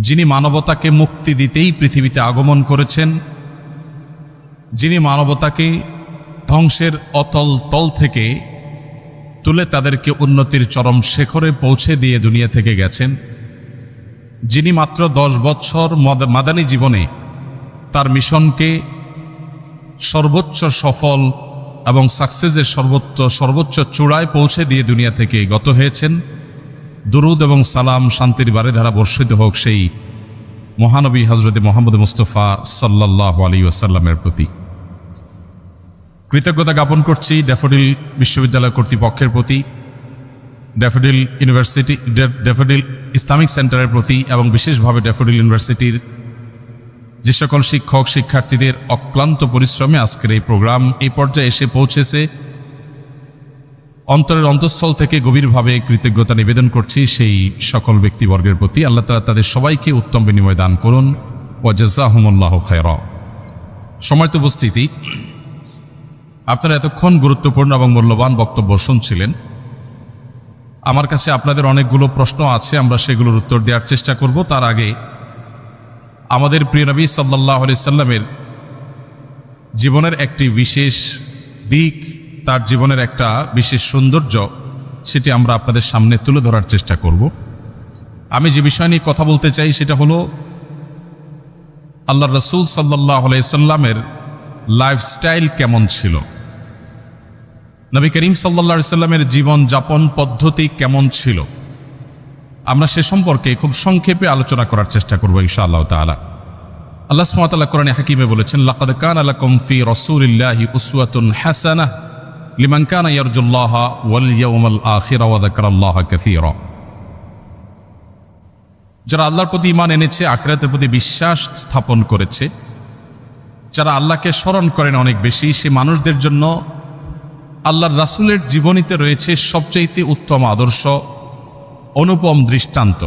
যিনি মানবতাকে মুক্তি দিতেই পৃথিবীতে আগমন করেছেন, যিনি মানবতাকে ধ্বংসের অতল তল থেকে তুলে তাদেরকে উন্নতির চরম শিখরে পৌঁছে দিয়ে দুনিয়া থেকে গেছেন, যিনি মাত্র 10 বছর মাদানী জীবনে তার মিশনকে সর্বোচ্চ সফল এবং সাকসেসের সর্বোচ্চ চূড়ায় পৌঁছে দিয়ে দুনিয়া থেকে গত হয়েছেন। দুরুদ এবং সালাম শান্তির বারিধারা বর্ষিত হোক সেই মহানবী হযরত মুহাম্মদ মুস্তাফা সাল্লাল্লাহু আলাইহি ওয়াসাল্লামের প্রতি। কৃতজ্ঞতা জ্ঞাপন করছি ড্যাফোডিল বিশ্ববিদ্যালয় কর্তৃপক্ষের প্রতি, ড্যাফোডিল ইউনিভার্সিটি, ড্যাফোডিল ইসলামিক সেন্টারের প্রতি এবং বিশেষভাবে ড্যাফোডিল ইউনিভার্সিটির যে সকল শিক্ষক শিক্ষার্থীদের অক্লান্ত পরিশ্রমে আজকের এই প্রোগ্রাম এই পর্যায়ে এসে পৌঁছেছে। অন্তরের অন্তঃস্থল থেকে গভীরভাবে কৃতজ্ঞতা নিবেদন করছি সেই সকল ব্যক্তিবর্গের প্রতি। আল্লাহ তাআলা তাদের সবাইকে উত্তম বিনিময় দান করুন। ওয়া জাযাহুমুল্লাহু খায়রা। সম্মানিত উপস্থিতি, আপনারা এতক্ষণ গুরুত্বপূর্ণ এবং মূল্যবান বক্তব্য শুনছিলেন। আমার কাছে আপনাদের অনেকগুলো প্রশ্ন আছে, আমরা সেগুলোর উত্তর দেওয়ার চেষ্টা করব। তার আগে আমাদের প্রিয় নবী সাল্লাল্লাহু আলাইহি সাল্লামের জীবনের একটি বিশেষ দিক, তার জীবনের একটা বিশেষ সৌন্দর্য, সেটি আমরা আপনাদের সামনে তুলে ধরার চেষ্টা করব। আমি যে বিষয় নিয়ে কথা বলতে চাই সেটা হলো আল্লাহর রাসূল সাল্লাল্লাহু আলাইহি সাল্লামের লাইফস্টাইল কেমন ছিল, নবী করিম সাল্লাল্লাহু আলাইহি সাল্লামের জীবন যাপন পদ্ধতি কেমন ছিল। আমরা সে সম্পর্কে খুব সংক্ষেপে আলোচনা করার চেষ্টা করব ইনশাআল্লাহ তাআলা। আল্লাহ সুবহানাহু ওয়া তাআলা কোরআনে হাকিমে বলেছেন, লাকাদ কানা লাকুম ফি রাসূলিল্লাহি উসওয়াতুন হাসানাহ লিমান কানা ইয়ারজুল্লাহা ওয়াল ইয়াওমাল আখিরা ওয়া যাকারাল্লাহা কাসীরা। যারা আল্লাহর প্রতি ঈমান এনেছে, আখিরাতের প্রতি বিশ্বাস স্থাপন করেছে, যারা আল্লাহকে স্মরণ করেন অনেক বেশি, সে মানুষদের জন্য আল্লাহর রাসূলের জীবনীতে রয়েছে সবচেয়ে উত্তম আদর্শ, অনুপম দৃষ্টান্ত।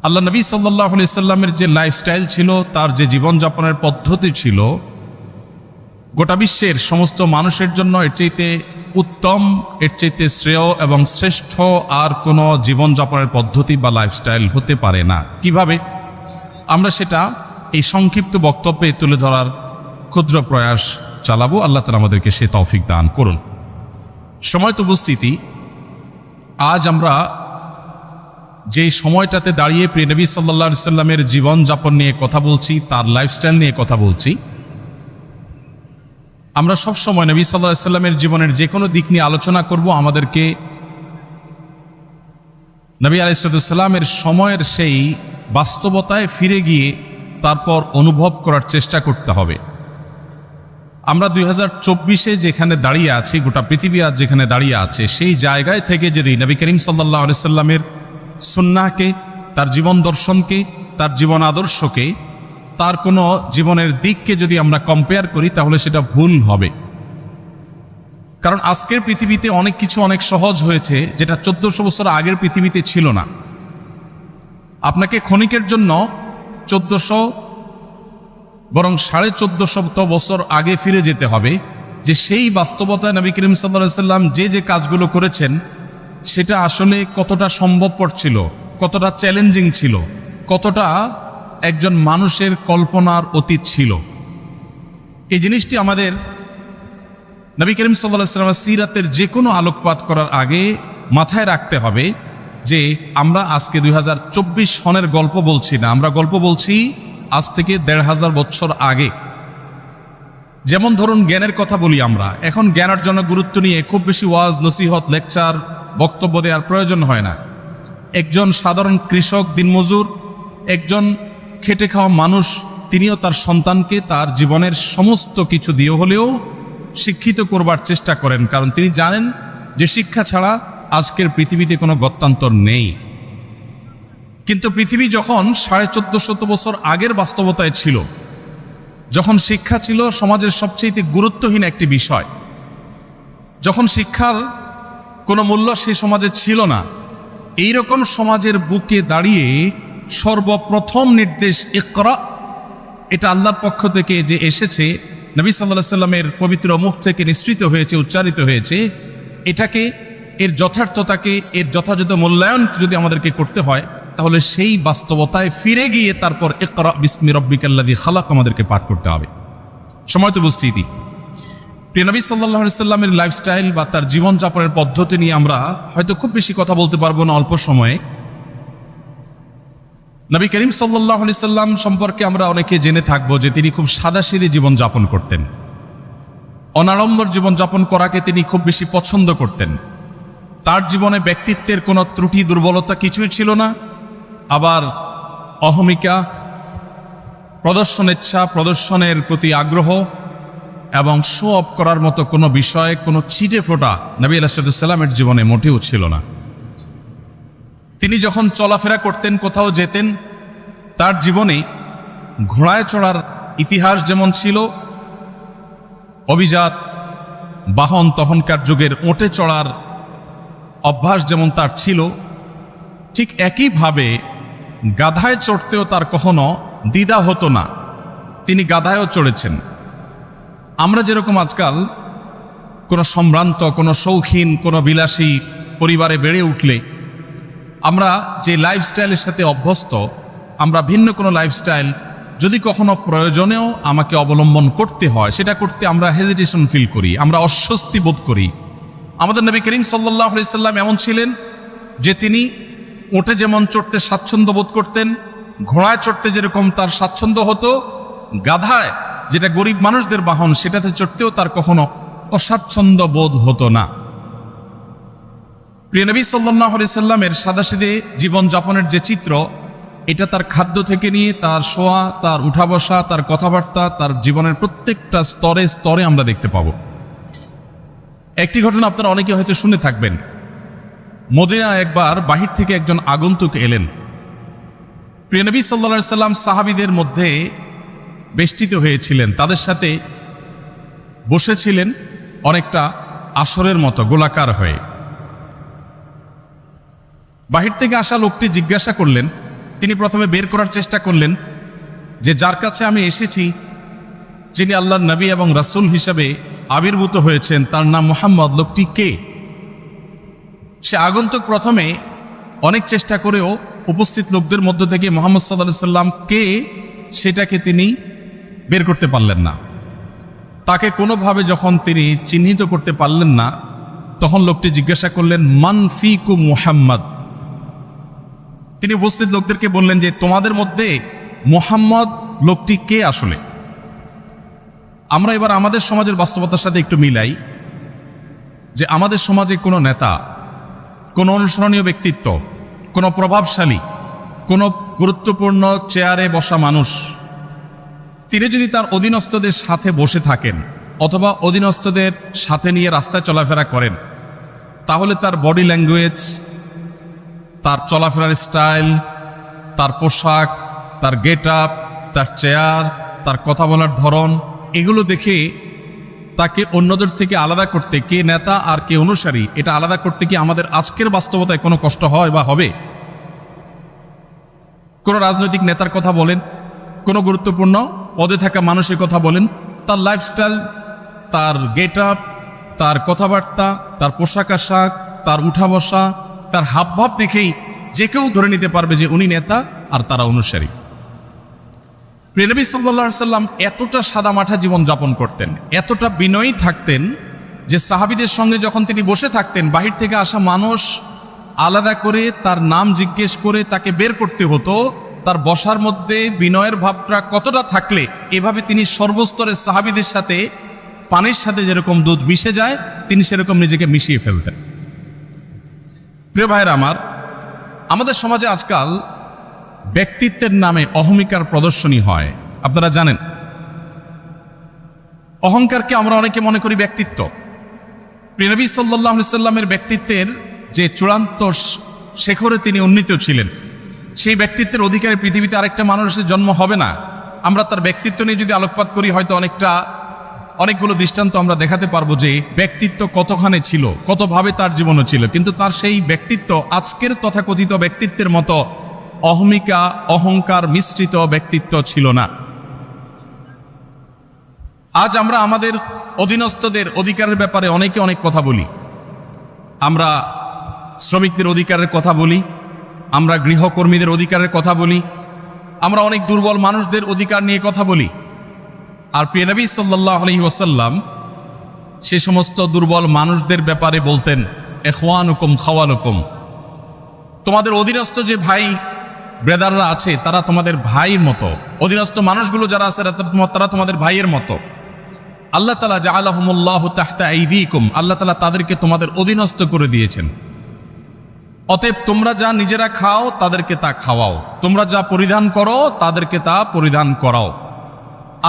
আল্লাহ নবী সাল্লাল্লাহু আলাইহি সাল্লামের যে লাইফস্টাইল ছিল, তার যে জীবনযাপনের পদ্ধতি ছিল, গোটা বিশ্বের সমস্ত মানুষের জন্য এর চাইতে উত্তম, এর চাইতে শ্রেয় এবং শ্রেষ্ঠ আর কোনো জীবনযাপনের পদ্ধতি বা লাইফস্টাইল হতে পারে না। কিভাবে আমরা সেটা এই সংক্ষিপ্ত বক্তব্যে তুলে ধরার ক্ষুদ্র প্রয়াস চালাবো। আল্লাহ তাআলা আমাদেরকে সে তৌফিক দান করুন। সময়ত উপস্থিতি, আজ আমরা যেই সময়টাতে দাঁড়িয়ে প্রিয় নবী সাল্লাল্লাহু আলাইহি সাল্লামের জীবনযাপন নিয়ে কথা বলছি, তার লাইফস্টাইল নিয়ে কথা বলছি, আমরা সব সময় নবী সাল্লাল্লাহু আলাইহি সাল্লামের জীবনের যে কোনো দিক নিয়ে আলোচনা করব। আমাদেরকে নবী আলাইহিস সালামের সময়ের সেই বাস্তবতায় ফিরে গিয়ে তারপর অনুভব করার চেষ্টা করতে হবে। আমরা 2024-এ যেখানে দাঁড়িয়ে আছি, গোটা পৃথিবী আজ যেখানে দাঁড়িয়ে আছে, সেই জায়গায় থেকে যদি নবী করিম সাল্লাল্লাহু আলাইহি সাল্লামের সুন্নাহকে, তার জীবন দর্শনকে, তার জীবন আদর্শকে, তার কোনো জীবনের দিককে যদি আমরা কম্পেয়ার করি, তাহলে সেটা ভুল হবে। কারণ আজকের পৃথিবীতে অনেক কিছু অনেক সহজ হয়েছে, যেটা 1400 বছর আগের পৃথিবীতে ছিল না। আপনাকে ক্ষণিকের জন্য 1400 বরং 1450 বছর আগে ফিরে যেতে হবে, যে সেই বাস্তবতায় নবী করিম সাল্লাল্লাহু আলাইহি সাল্লাম যে কাজগুলো করেছেন সেটা আসলে কতটা সম্ভবপর ছিল, কতটা চ্যালেঞ্জিং ছিল, কতটা একজন মানুষের কল্পনার অতীত ছিল। এই জিনিসটি আমাদের নবী করিম সাল্লাল্লাহু আলাইহি সাল্লামের সিরাতের যে কোনো আলোকপাত করার আগে মাথায় রাখতে হবে যে আমরা আজকে 2024 সনের গল্প বলছি না, আমরা গল্প বলছি আজ থেকে 1500 বছর আগে। যেমন ধরুন জ্ঞানের কথা বলি, আমরা এখন জ্ঞান অর্জনের গুরুত্ব নিয়ে খুব বেশি ওয়াজ, নসিহত, লেকচার, বক্তব্য দেওয়ার প্রয়োজন হয় না। একজন সাধারণ কৃষক, দিনমজুর, একজন খেটে খাওয়া মানুষ, তিনিও তার সন্তানকে তার জীবনের সমস্ত কিছু দিয়ে হলেও শিক্ষিত করবার চেষ্টা করেন, কারণ তিনি জানেন যে শিক্ষা ছাড়া আজকের পৃথিবীতে কোনো গত্যান্তর নেই। কিন্তু পৃথিবী যখন 1450 বছর আগের বাস্তবতায় ছিল, যখন শিক্ষা ছিল সমাজের সবচেয়ে গুরুত্বহীন একটি বিষয়, যখন শিক্ষার কোনো মূল্য সেই সমাজে ছিল না, এই রকম সমাজের বুকে দাঁড়িয়ে সর্বপ্রথম নির্দেশ ইকরা, এটা আল্লাহর পক্ষ থেকে যে এসেছে, নবী সাল্লাল্লাহু আলাইহি সাল্লামের পবিত্র মুখ থেকে নিঃসৃত হয়েছে, উচ্চারিত হয়েছে, এটাকে, এর যথার্থতাকে, এর যথাযথ মূল্যায়ন যদি আমাদেরকে করতে হয়, তাহলে সেই বাস্তবতায় ফিরে গিয়ে তারপর ইকরা বিসমি রাব্বিকাল্লাযী খালাক আমাদেরকে পাঠ করতে হবে। সময়ত উপস্থিতি, প্রিয় নবী সাল্লাল্লাহু আলাইহি সাল্লামের লাইফস্টাইল বা তার জীবনযাপনের পদ্ধতি নিয়ে আমরা হয়তো খুব বেশি কথা বলতে পারবো না অল্প সময়ে। নবী করিম সাল্লাল্লাহু আলাইহি সাল্লাম সম্পর্কে আমরা অনেকে জেনে থাকবো যে তিনি খুব সাদাসিধে জীবনযাপন করতেন, অনাড়ম্বর জীবনযাপন করাকে তিনি খুব বেশি পছন্দ করতেন। তার জীবনে ব্যক্তিত্বের কোনো ত্রুটি দুর্বলতা কিছুই ছিল না। আবার অহমিকা, প্রদর্শনেচ্ছা, প্রদর্শনের প্রতি আগ্রহ এবং শো অফ করার মতো কোনো বিষয়ে কোনো ছিটে ফোটা নবী আলাইহিস সালামের জীবনে মোটেও ছিল না। তিনি যখন চলাফেরা করতেন, কোথাও যেতেন, তার জীবনে ঘোড়ায় চড়ার ইতিহাস যেমন ছিল, অভিজাত বাহন তখনকার যুগের ওটে চড়ার অভ্যাস যেমন তার ছিল, ঠিক একইভাবে গাধায় চড়তেও তার কখনো দ্বিধা হতো না। তিনি গাধায়ও চড়েছেন। আমরা যেরকম আজকাল কোনো সম্ভ্রান্ত, কোনো শৌখিন, কোনো বিলাসী পরিবারে বেড়ে উঠলে আমরা যে লাইফস্টাইলের সাথে অভ্যস্ত, আমরা ভিন্ন কোনো লাইফস্টাইল যদি কখনো প্রয়োজনেও আমাকে অবলম্বন করতে হয়, সেটা করতে আমরা হেজিটেশন ফিল করি, আমরা অস্বস্তি বোধ করি। আমাদের নবী করিম সাল্লাল্লাহু আলাইহি সাল্লাম এমন ছিলেন যে তিনি ওটে যেমন চড়তে স্বাচ্ছন্দ্য বোধ করতেন, ঘোড়ায় চড়তে যেরকম তার স্বাচ্ছন্দ্য হতো, গাধায়, যেটা গরিব মানুষদের বাহন, সেটাতে চড়তেও তার কখনো অস্বাচ্ছন্দ্য বোধ হতো না। প্রিয় নবী সাল্লাল্লাহু আলাইহি সাল্লামের সাদাসিধে জীবনযাপনের যে চিত্র, এটা তার খাদ্য থেকে নিয়ে তার শোয়া, তার উঠা বসা, তার কথাবার্তা, তার জীবনের প্রত্যেকটা স্তরে স্তরে আমরা দেখতে পাবো। একটি ঘটনা আপনারা অনেকে হয়তো শুনে থাকবেন। মদিনা একবার বাহির থেকে একজন আগন্তুক এলেন। প্রিয় নবী সাল্লাল্লাহু আলাইহি সাল্লাম সাহাবীদের মধ্যে বেষ্টিত হয়েছিলেন, তাদের সাথে বসেছিলেন অনেকটা আসরের মতো গোলাকার হয়ে। বাহির থেকে আসা লোকটি জিজ্ঞাসা করলেন, তিনি প্রথমে বের করার চেষ্টা করলেন যে যার কাছে আমি এসেছি, যিনি আল্লাহর নবী এবং রাসূল হিসাবে আবির্ভূত হয়েছেন, তার নাম মুহাম্মদ, লোকটি কে? সে আগন্তুক প্রথমে অনেক চেষ্টা করেও উপস্থিত লোকদের মধ্য থেকে মুহাম্মদ সাল্লাল্লাহু আলাইহি সাল্লাম কে সেটাকে তিনি বের করতে পারলেন না। তাকে কোনোভাবে যখন তিনি চিহ্নিত করতে পারলেন না, তখন লোকটি জিজ্ঞাসা করলেন, মান ফিকুম মুহাম্মদ। তিনি উপস্থিত লোকদেরকে বললেন যে তোমাদের মধ্যে মুহাম্মদ লোকটি কে আসলে? আমরা এবার আমাদের সমাজের বাস্তবতার সাথে একটু মিলাই যে আমাদের সমাজে কোনো নেতা, কোনো অনুসরণীয় ব্যক্তিত্ব, কোনো প্রভাবশালী, কোনো গুরুত্বপূর্ণ চেয়ারে বসা মানুষ, তিনি যদি তার অধীনস্থদের সাথে বসে থাকেন অথবা অধীনস্থদের সাথে নিয়ে রাস্তায় চলাফেরা করেন, তাহলে তার বডি ল্যাঙ্গুয়েজ, তার চলাফেরার স্টাইল, তার পোশাক, তার গেট আপ, তার চেয়ার, তার কথা বলার ধরন, এগুলো দেখে তাকে অন্যদের থেকে আলাদা করতে, কে নেতা আর কে অনুসারী, এটা আলাদা করতে কি আমাদের আজকের বাস্তবতায় কোনো কষ্ট হয় বা হবে? কোনো রাজনৈতিক নেতার কথা বলেন, কোনো গুরুত্বপূর্ণ পদে থাকা মানুষের কথা বলেন, তার লাইফস্টাইল, তার গেট আপ, তার কথাবার্তা, তার পোশাক আশাক, তার উঠা বসা, তার হাবভাব দেখেই যে কেউ ধরে নিতে পারবে যে উনি নেতা আর তারা অনুসারী। প্রিয় নবী সাল্লাল্লাহু আলাইহি সাল্লাম এতটা সাদামাঠা জীবন যাপন করতেন, এতটা বিনয়ী থাকতেন যে সাহাবীদের সঙ্গে যখন তিনি বসে থাকতেন, বাহির থেকে আসা মানুষ আলাদা করে তার নাম জিজ্ঞেস করে তাকে বের করতে হতো। তার বসার মধ্যে বিনয়ের ভাবটা কতটা থাকলে এভাবে তিনি সর্বস্তরের সাহাবীদের সাথে পানির সাথে যেরকম দুধ মিশে যায়, তিনি সেরকম নিজেকে মিশিয়ে ফেলতেন। প্রিয় ভাইয়েরা আমার, আমাদের সমাজে আজকাল ব্যক্তিত্বের নামে অহমিকার প্রদর্শনী হয়। আপনারা জানেন, অহংকারকে আমরা অনেকে মনে করি ব্যক্তিত্ব। প্রিয় নবী সাল্লাল্লাহু আলাইহি সাল্লামের ব্যক্তিত্বের যে চূড়ান্ত শেখরে তিনি উন্নীত ছিলেন, সেই ব্যক্তিত্বের অধিকারে পৃথিবীতে আরেকটা মানুষের জন্ম হবে না। আমরা তার ব্যক্তিত্ব নিয়ে যদি আলোকপাত করি, হয়তো অনেকগুলো দৃষ্টান্ত আমরা দেখাতে পারবো যে ব্যক্তিত্ব কতখানে ছিল, কতভাবে তার জীবনও ছিল, কিন্তু তার সেই ব্যক্তিত্ব আজকের তথাকথিত ব্যক্তিত্বের মতো অহমিকা, অহংকার মিশ্রিত ব্যক্তিত্ব ছিল না। আজ আমরা আমাদের অধীনস্থদের অধিকারের ব্যাপারে অনেকে অনেক কথা বলি। আমরা শ্রমিকদের অধিকারের কথা বলি, আমরা গৃহকর্মীদের অধিকারের কথা বলি, আমরা অনেক দুর্বল মানুষদের অধিকার নিয়ে কথা বলি। আর প্রিয় নবী সাল্লাল্লাহু আলাইহি ওয়াসাল্লাম সে সমস্ত দুর্বল মানুষদের ব্যাপারে বলতেন, ইখওয়ানুকুম খাওয়ানুকুম, তোমাদের অধীনস্থ যে ভাই ব্রাদাররা আছে তারা তোমাদের ভাইয়ের মতো, অধীনস্থ মানুষগুলো যারা আছে তারা তোমাদের ভাইয়ের মতো। আল্লাহ তাআলা জাআলাহুমুল্লাহু তাহতা আইদিকুম, আল্লাহ তাআলা তাদেরকে তোমাদের অধীনস্থ করে দিয়েছেন। অতএব তোমরা যা নিজেরা খাও তাদেরকে তা খাওয়াও, তোমরা যা পরিধান করো তাদেরকে তা পরিধান করাও।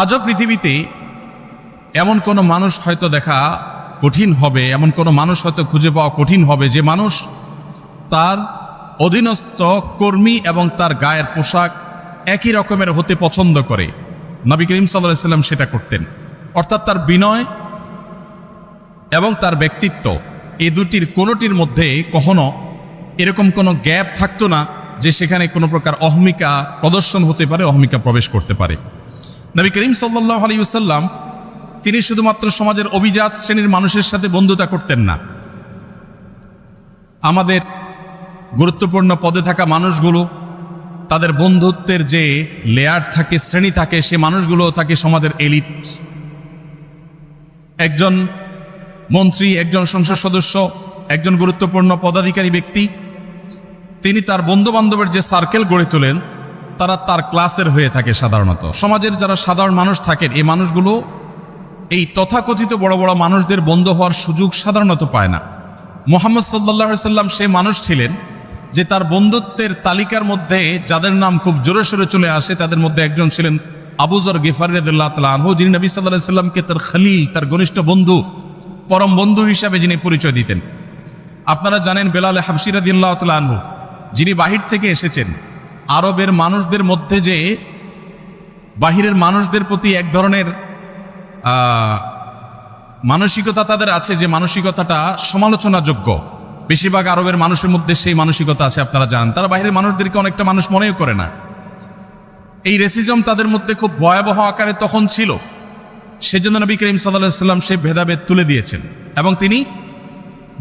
আজও পৃথিবীতে এমন কোনো মানুষ হয়তো দেখা কঠিন হবে, এমন কোনো মানুষ হয়তো খুঁজে পাওয়া কঠিন হবে যে মানুষ তার অধীনস্থ কর্মী এবং তার গায়ের পোশাক একই রকমের হতে পছন্দ করে। নবী করিম সাল্লাল্লাহু আলাইহি ওয়াসাল্লাম সেটা করতেন। অর্থাৎ তার বিনয় এবং তার ব্যক্তিত্ব এই দুটির কোনোটির মধ্যে কখনো এরকম কোনো গ্যাপ থাকতো না যে সেখানে কোনো প্রকার অহমিকা প্রদর্শন হতে পারে, অহমিকা প্রবেশ করতে পারে। নবী করিম সাল্লাল্লাহু আলাইহি ওয়াসাল্লাম তিনি শুধুমাত্র সমাজের অভিজাত শ্রেণীর মানুষের সাথে বন্ধুতা করতেন না, আমাদের গুরুত্বপূর্ণ পদে থাকা মানুষগুলো তাদের বন্ধুত্বের যে লেয়ার থাকে, শ্রেণী থাকে, সে মানুষগুলো থাকে সমাজের এলিট। একজন মন্ত্রী, একজন সংসদ সদস্য, একজন গুরুত্বপূর্ণ পদাধিকারী ব্যক্তি, তিনি তার বন্ধু বান্ধবের যে সার্কেল গড়ে তোলেন তারা তার ক্লাসের হয়ে থাকে। সাধারণত সমাজের যারা সাধারণ মানুষ থাকেন এই মানুষগুলো এই তথাকথিত বড় বড় মানুষদের বন্ধু হওয়ার সুযোগ সাধারণত পায় না। মুহাম্মদ সাল্লাল্লাহু আলাইহি ওয়াসাল্লাম সে মানুষ ছিলেন যে তার বন্ধুত্বের তালিকার মধ্যে যাদের নাম খুব জোরে সোরে চলে আসে তাদের মধ্যে একজন ছিলেন আবু যর গিফারী রাদিয়াল্লাহু তাআলা আনহু, যিনি নবী সাল্লাল্লাহু আলাইহি ওয়াসাল্লামকে তার খলিল, তার ঘনিষ্ঠ বন্ধু, পরম বন্ধু হিসাবে যিনি পরিচয় দিতেন। আপনারা জানেন বেলাল হাবশী রাদিয়াল্লাহু তাআলা আনহু, যিনি বাহির থেকে এসেছেন। আরবের মানুষদের মধ্যে যে বাহিরের মানুষদের প্রতি এক ধরনের মানসিকতা তাদের আছে, যে মানসিকতাটা সমালোচনাযোগ্য, বেশিরভাগ আরবের মানুষের মধ্যে সেই মানসিকতা আছে। আপনারা জানেন তারা বাহিরের মানুষদেরকে অনেকটা মানুষ মনেও করে না। এই রেসিজম তাদের মধ্যে খুব ভয়াবহ আকারে তখন ছিল। সেজন্য নবী করিম সাল্লাল্লাহু আলাইহি ওয়াসাল্লাম সেই ভেদাভেদ তুলে দিয়েছেন এবং তিনি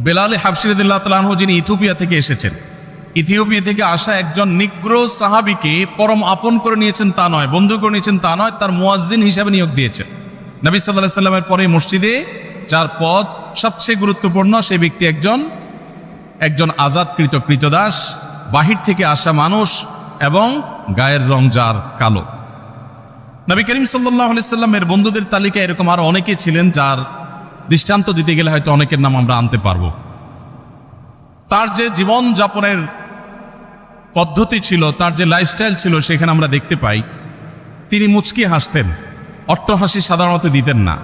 বেলাল হাবশী রাদিয়াল্লাহু তাআলা আনহু, যিনি ইথিওপিয়া থেকে এসেছেন, ইথিওপিয়া থেকে আসা একজন নিগ্রো সাহাবীকে পরম আপন করে নিয়েছেন তা নয়, বন্ধু করে নিয়েছেন তা নয়, তার মুয়াজ্জিন হিসাবে নিয়োগ দিয়েছেন। নবী সাল্লাল্লাহু আলাইহি ওয়াসাল্লামের পরে মসজিদে যার পদ সবচেয়ে গুরুত্বপূর্ণ, সেই ব্যক্তি একজন আজাদকৃত কৃতদাস, বাহির থেকে আসা মানুষ এবং গায়ের রং যার কালো। নবী করিম সাল্লাল্লাহু আলাইহি ওয়াসাল্লামের বন্ধুদের তালিকায় এরকম আরো অনেকে ছিলেন যার দৃষ্টান্ত দিতে গেলে হয়তো অনেকের নাম আমরা আনতে পারবো। তার যে জীবন যাপনের পদ্ধতি ছিল, তার যে লাইফস্টাইল ছিল, সেখানে আমরা দেখতে পাই তিনি মুচকি হাসতেন, অট্টহাসি সাধারণত দিতেন না,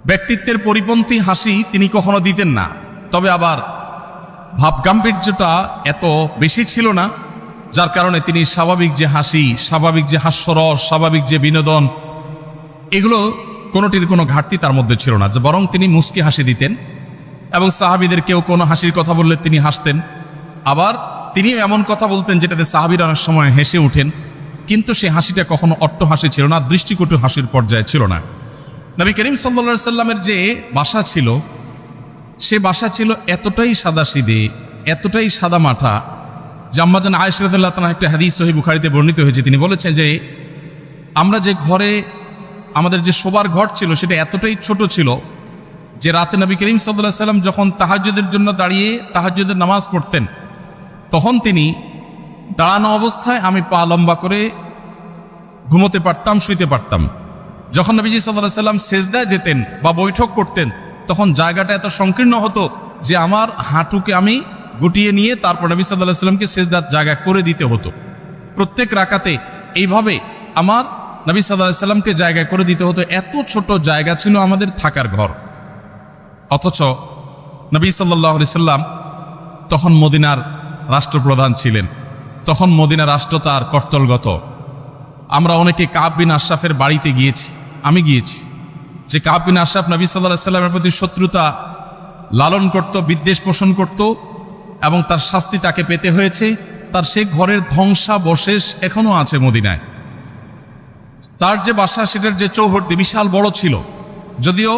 ব্যক্তিত্বের পরিপন্থী হাসি তিনি কখনো দিতেন না। তবে আবার ভাবগাম্ভীর্যটা এত বেশি ছিল না, যার কারণে তিনি স্বাভাবিক যে হাসি, স্বাভাবিক যে হাস্যরস, স্বাভাবিক যে বিনোদন, এগুলো কোনোটির কোনো ঘাটতি তার মধ্যে ছিল না, বরং তিনি মুচকি হাসি দিতেন এবং সাহাবীদের কেউ কোনো হাসির কথা বললে তিনি হাসতেন। আবার তিনিও এমন কথা বলতেন যেটাতে সাহাবীরা অনেক সময় হেসে ওঠেন, কিন্তু সেই হাসিটা কখনো অট্টহাসি ছিল না, দৃষ্টিকটু হাসির পর্যায়ে ছিল না। নবী করিম সাল্লাল্লাহু আলাইহি ওয়াসাল্লামের যে বাসা ছিল, সে বাসা ছিল এতটাই সাদাসিধে, এতটাই সাদামাটা যে আম্মা জান আয়েশা রাদিয়াল্লাহু তাআলা, একটা হাদিস সহিহ বুখারীতে বর্ণিত হয়েছে, তিনি বলেছেন যে আমরা যে ঘরে আমাদের যে শোবার ঘর ছিল সেটা এতটাই ছোট ছিল যে রাতে নবী করিম সাল্লাল্লাহু আলাইহি ওয়াসাল্লাম যখন তাহাজ্জুদের জন্য দাঁড়িয়ে তাহাজ্জুদের নামাজ পড়তেন, তখন তিনি দাঁড়ানো অবস্থায় আমি পা লম্বা করে ঘুমোতে পারতাম, শুইতে পারতাম। যখন নবীজি সাল্লাল্লাহু আলাইহি ওয়াসাল্লাম সেজদায় যেতেন বা বৈঠক করতেন, তখন জায়গাটা এত সংকীর্ণ হতো যে আমার হাঁটুকে আমি গুটিয়ে নিয়ে তারপর নবী সাল্লাল্লাহু আলাইহি ওয়াসাল্লামকে সেজদার জায়গা করে দিতে হতো। প্রত্যেক রাকাতে এইভাবে আমার নবী সাল্লাল্লাহু আলাইহি ওয়াসাল্লামকে জায়গা করে দিতে হতো। এত ছোট জায়গা ছিল আমাদের থাকার ঘর। অথচ নবী সাল্লাল্লাহু আলাইহি ওয়াসাল্লাম তখন মদিনার রাষ্ট্রপ্রধান ছিলেন, তখন মদিনা রাষ্ট্র তার কর্তলগত। আমরা অনেকে কাব বিন আশরাফের বাড়িতে গিয়েছি, আমি গিয়েছি, যে কাব বিন আশরাফ নবী সাল্লাল্লাহু আলাইহি ওয়াসাল্লামের প্রতি শত্রুতা লালন করত, বিদ্বেষ পোষণ করত এবং তার শাস্তি তাকে পেতে হয়েছে। তার সেই ঘরের ধ্বংসাবশেষ এখনো আছে মদিনায়। তার যে বাসা, সেটার যে চৌহদ্দি বিশাল বড় ছিল, যদিও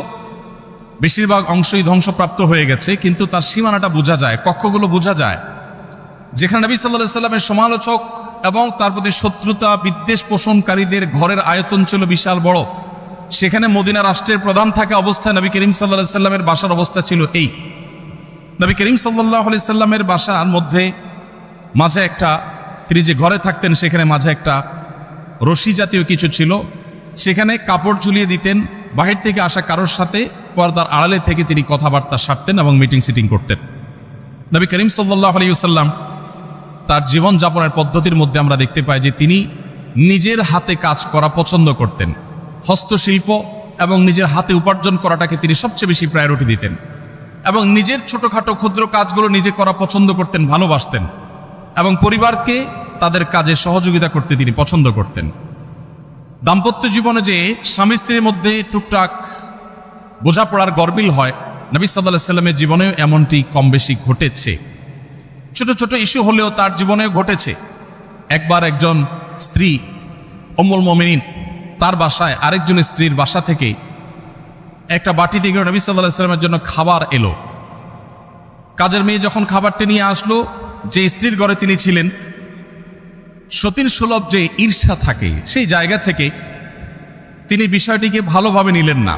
বেশিরভাগ অংশই ধ্বংসপ্রাপ্ত হয়ে গেছে, কিন্তু তার সীমানাটা বোঝা যায়, কক্ষগুলো বোঝা যায়। যেখানে নবী সাল্লাল্লাহু আলাইহি ওয়াসাল্লামের সমালোচক এবং তার প্রতি শত্রুতা বিদ্বেষ পোষণকারীদের ঘরের আয়তন ছিল বিশাল বড়, সেখানে মদিনা রাষ্ট্রের প্রধান থাকা অবস্থায় নবী করিম সাল্লাল্লাহু আলাইহি ওয়াসাল্লামের বাসার অবস্থা ছিল এই। নবী করিম সাল্লাল্লাহু আলাইহি ওয়াসাল্লামের বাসার মধ্যে মাঝে একটা, তিনি যে ঘরে থাকতেন সেখানে মাঝে একটা রশি জাতীয় কিছু ছিল, সেখানে কাপড় ঝুলিয়ে দিতেন। বাহির থেকে আসা কারোর সাথে পর্দার আড়ালে থেকে তিনি কথাবার্তা সারতেন এবং মিটিং সিটিং করতেন। নবী করিম সাল্লাল্লাহু আলাইহি ওয়াসাল্লাম তার জীবনযাপনের পদ্ধতির মধ্যে আমরা দেখতে পাই যে তিনি নিজের হাতে কাজ করা পছন্দ করতেন। হস্তশিল্প এবং নিজের হাতে উপার্জন করাটাকে তিনি সবচেয়ে বেশি প্রায়োরিটি দিতেন এবং নিজের ছোটোখাটো ক্ষুদ্র কাজগুলো নিজে করা পছন্দ করতেন, ভালোবাসতেন এবং পরিবারকে তাদের কাজে সহযোগিতা করতে তিনি পছন্দ করতেন। দাম্পত্য জীবনে যে স্বামী স্ত্রীর মধ্যে টুকটাক বোঝাপড়ার গরমিল হয়, নবী সাল্লাল্লাহু আলাইহি ওয়াসাল্লামের জীবনেও এমনটি কম বেশি ঘটেছে। ছোট ছোট ইস্যু হলেও তার জীবনেও ঘটেছে। একবার একজন স্ত্রী উম্মুল মুমিনিন তার বাসায় আরেকজন স্ত্রীর বাসা থেকে একটা বাটি দিয়ে নবী সাল্লাল্লাহু আলাইহি ওয়াসাল্লামের জন্য খাবার এলো। কাজের মেয়ে যখন খাবারটি নিয়ে আসলো, যে স্ত্রীর ঘরে তিনি ছিলেন, সতীন সুলভ যে ঈর্ষা থাকে সেই জায়গা থেকে তিনি বিষয়টিকে ভালোভাবে নিলেন না,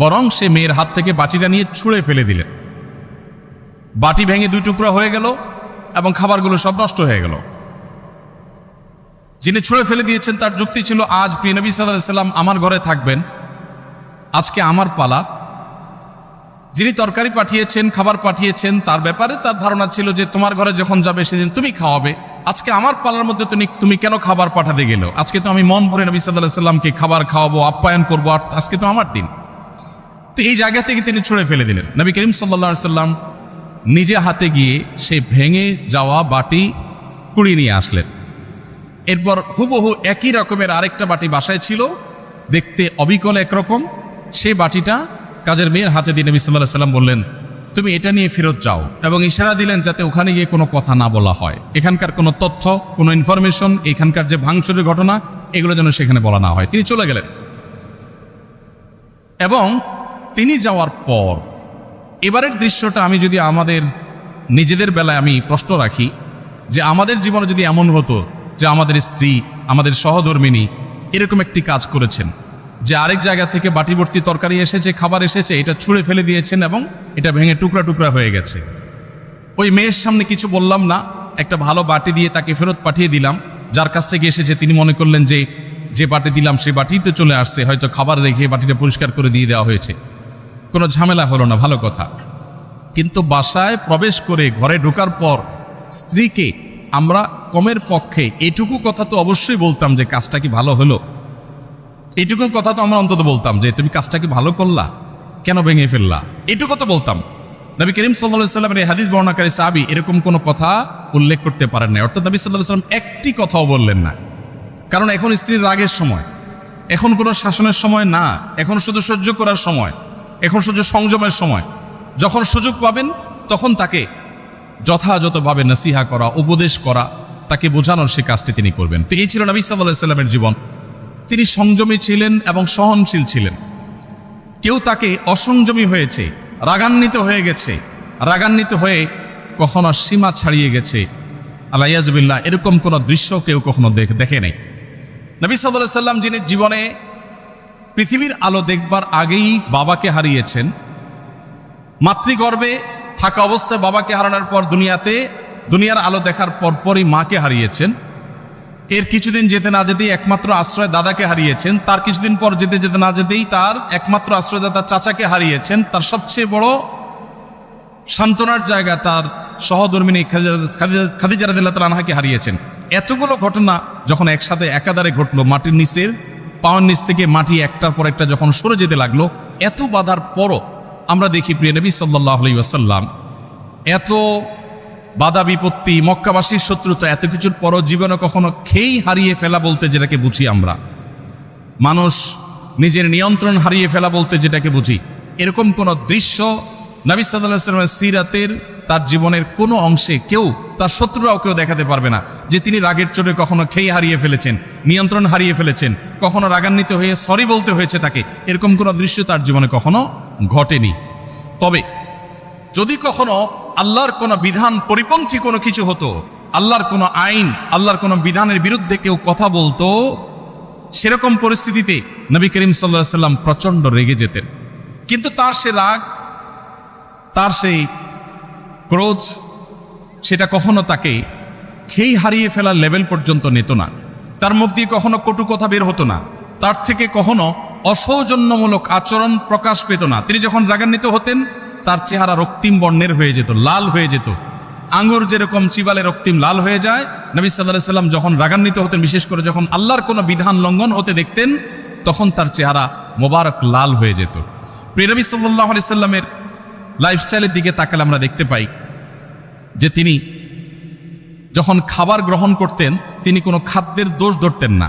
বরং সে মেয়ের হাত থেকে বাটিটা নিয়ে ছুঁড়ে ফেলে দিলেন। বাটি ভেঙে দুই টুকরা হয়ে গেল এবং খাবারগুলো সব নষ্ট হয়ে গেল। যিনি ছুঁড়ে ফেলে দিয়েছেন তার যুক্তি ছিল, আজ প্রিয় নবী সাল্লাল্লাহু আলাইহি ওয়াসাল্লাম আমার ঘরে থাকবেন, আজকে আমার পালা। যিনি তরকারি পাঠিয়েছেন, খাবার পাঠিয়েছেন, তার ব্যাপারে তার ধারণা ছিল যে তোমার ঘরে যখন যাবে সেদিন তুমি খাওয়াবে, আজকে আমার পালার মধ্যে তুমি কেন খাবার পাঠাতে গেল? আজকে তো আমি মন ভরে নবী সাল্লাল্লাহু আলাইহি ওয়াসাল্লামকে খাবার খাওয়াবো, আপ্যায়ন করবো, আর আজকে তো আমার দিন। তো এই জায়গা থেকে তিনি ছুঁড়ে ফেলে দিলেন। নবী করিম সাল্লাল্লাহু আলাইহি ওয়াসাল্লাম নিজে হাতে গিয়ে সেই ভেঙে যাওয়া বাটি কুড়িয়ে নিয়ে আসলেন। এরপর হুবহু একই রকমের আরেকটা বাটি বাসায় ছিল, দেখতে অবিকল একরকম। সেই বাটিটা কাজের মেয়ের হাতে দিয়ে নবী সাল্লাল্লাহু আলাইহি ওয়াসাল্লাম বললেন, তুমি এটা নিয়ে ফেরত যাও, এবং ইশারা দিলেন যাতে ওখানে গিয়ে কোনো কথা না বলা হয়, এখানকার কোনো তথ্য, কোনো ইনফরমেশন, এখানকার যে ভাঙচুরের ঘটনা, এগুলো যেন সেখানে বলা না হয়। তিনি চলে গেলেন এবং তিনি যাওয়ার পর এবারের দৃশ্যটা আমি যদি আমাদের নিজেদের বেলায় আমি প্রশ্ন রাখি যে আমাদের জীবনে যদি এমন হতো যে আমাদের স্ত্রী, আমাদের সহধর্মিনী এরকম একটি কাজ করেছেন যে আরেক জায়গা থেকে বাটি ভর্তি তরকারি এসেছে, খাবার এসেছে, এটা ছুঁড়ে ফেলে দিয়েছেন এবং এটা ভেঙে টুকরা টুকরা হয়ে গেছে। ওই মেয়ের সামনে কিছু বললাম না, একটা ভালো বাটি দিয়ে তাকে ফেরত পাঠিয়ে দিলাম। যার কাছ থেকে এসেছে তিনি মনে করলেন যে বাটি দিলাম সেই বাটিতে চলে আসছে, হয়তো খাবার রেখে বাটিটা পরিষ্কার করে দিয়ে দেওয়া হয়েছে, কোনো ঝামেলা হলো না, ভালো কথা। কিন্তু বাসায় প্রবেশ করে ঘরে ঢোকার পর স্ত্রীকে আমরা কমের পক্ষে এইটুকু কথা তো অবশ্যই বলতাম যে কাজটা কি ভালো হলো, এইটুকু কথা তো আমরা অন্তত বলতাম যে তুমি কাজটা কি ভালো করলা, কেন ভেঙে ফেললা, এইটুকু তো বলতাম। নবী করিম সাল্লাল্লাহু আলাইহি ওয়াসাল্লামের এই হাদিস বর্ণনাকারী সাহাবী এরকম কোনো কথা উল্লেখ করতে পারেন না, অর্থাৎ নবী সাল্লাল্লাহু আলাইহি ওয়াসাল্লাম একটি কথাও বললেন না। কারণ এখন স্ত্রীর রাগের সময়, এখন কোনো শাসনের সময় না, এখন শুধু সহ্য করার সময়, এখন শুধু সংযমের সময়। যখন সুযোগ পাবেন তখন তাকে যথাযথভাবে নসিহা করা, উপদেশ করা, তাকে বোঝানোর সে কাজটি তিনি করবেন। তো এই ছিল নবী সাল্লাল্লাহু আলাইহি ওয়াসাল্লামের জীবন। তিনি সংযমী ছিলেন এবং সহনশীল ছিলেন। কেউ তাকে অসংযমী হয়েছে, রাগান্বিত হয়ে গেছে, রাগান্বিত হয়ে কখনো সীমা ছাড়িয়ে গেছে, আল্লাহ, এরকম কোনো দৃশ্য কেউ কখনো দেখে নাই। নবী সাল্লাল্লাহু আলাইহি ওয়াসাল্লাম যিনি জীবনে পৃথিবীর আলো দেখবার আগেই বাবাকে হারিয়েছেন, মাতৃগর্ভে থাকা অবস্থায় বাবাকে হারানোর পর দুনিয়ার আলো দেখার পরপরই মাকে হারিয়েছেন। এর কিছুদিন যেতে না যেতেই একমাত্র আশ্রয় দাদাকে হারিয়েছেন। তার কিছুদিন পর যেতে না যেতেই তার একমাত্র আশ্রয়দাতা চাচাকে হারিয়েছেন। তার সবচেয়ে বড় সান্ত্বনার জায়গা তার সহধর্মিনী খাদিজা রাদিয়াল্লাহু তাআলা আনহাকে হারিয়েছেন। এতগুলো ঘটনা যখন একসাথে একাধারে ঘটলো, মাটির নিচের পাওয়ার নিচ থেকে মাটি একটার পর একটা যখন সরে যেতে লাগলো, এত বাধার পরও আমরা দেখি প্রিয় নবী সাল্লাল্লাহু আলাইহি ওয়াসাল্লাম এত বাধা বিপত্তি, মক্কাবাসীর শত্রুতা, এত কিছুর পরও জীবনে কখনো খেই হারিয়ে ফেলা বলতে যেটাকে বুঝি আমরা, মানুষ নিজের নিয়ন্ত্রণ হারিয়ে ফেলা বলতে যেটাকে বুঝি, এরকম কোনো দৃশ্য নবী সাল্লাল্লাহু আলাইহি ওয়াসাল্লামের সিরাতের, তার জীবনের কোনো অংশে কেউ, তার শত্রুরাও কেউ দেখাতে পারবে না যে তিনি রাগের চোটে কখনো খেই হারিয়ে ফেলেছেন, নিয়ন্ত্রণ হারিয়ে ফেলেছেন, কখনো রাগান্বিত হয়ে সরি বলতে হয়েছে তাকে, এরকম কোনো দৃশ্য তার জীবনে কখনো ঘটেনি। তবে যদি কখনো আল্লাহর কোনো বিধান পরিপন্থী কোনো কিছু হতো, আল্লাহর কোনো আইন, আল্লাহর কোনো বিধানের বিরুদ্ধে কেউ কথা বলতো, সেরকম পরিস্থিতিতে নবী করিম সাল্লাল্লাহু আলাইহি সাল্লাম প্রচণ্ড রেগে যেতেন। কিন্তু তার সে রাগ, তার সেই ক্রোধ, সেটা কখনো তাকে খেই হারিয়ে ফেলার লেভেল পর্যন্ত নিত না। তার মুখ দিয়ে কখনো কটু কথা বের হতো না, তার থেকে কখনো অসৌজন্যমূলক আচরণ প্রকাশ পেত না। তিনি যখন রাগান্বিত হতেন তার চেহারা রক্তিম বর্ণের হয়ে যেত, লাল হয়ে যেত। আঙ্গুর যেরকম চিবালে রক্তিম লাল হয়ে যায়, নবী সাল্লাল্লাহু আলাইহি সাল্লাম যখন রাগান্বিত হতেন, বিশেষ করে যখন আল্লাহর কোনো বিধান লঙ্ঘন হতে দেখতেন, তখন তার চেহারা মোবারক লাল হয়ে যেত। প্রিয় নবী সাল্লাল্লাহু আলাইহি সাল্লামের লাইফস্টাইলের দিকে তাকালে আমরা দেখতে পাই যে তিনি যখন খাবার গ্রহণ করতেন, তিনি কোনো খাদ্যের দোষ ধরতেন না।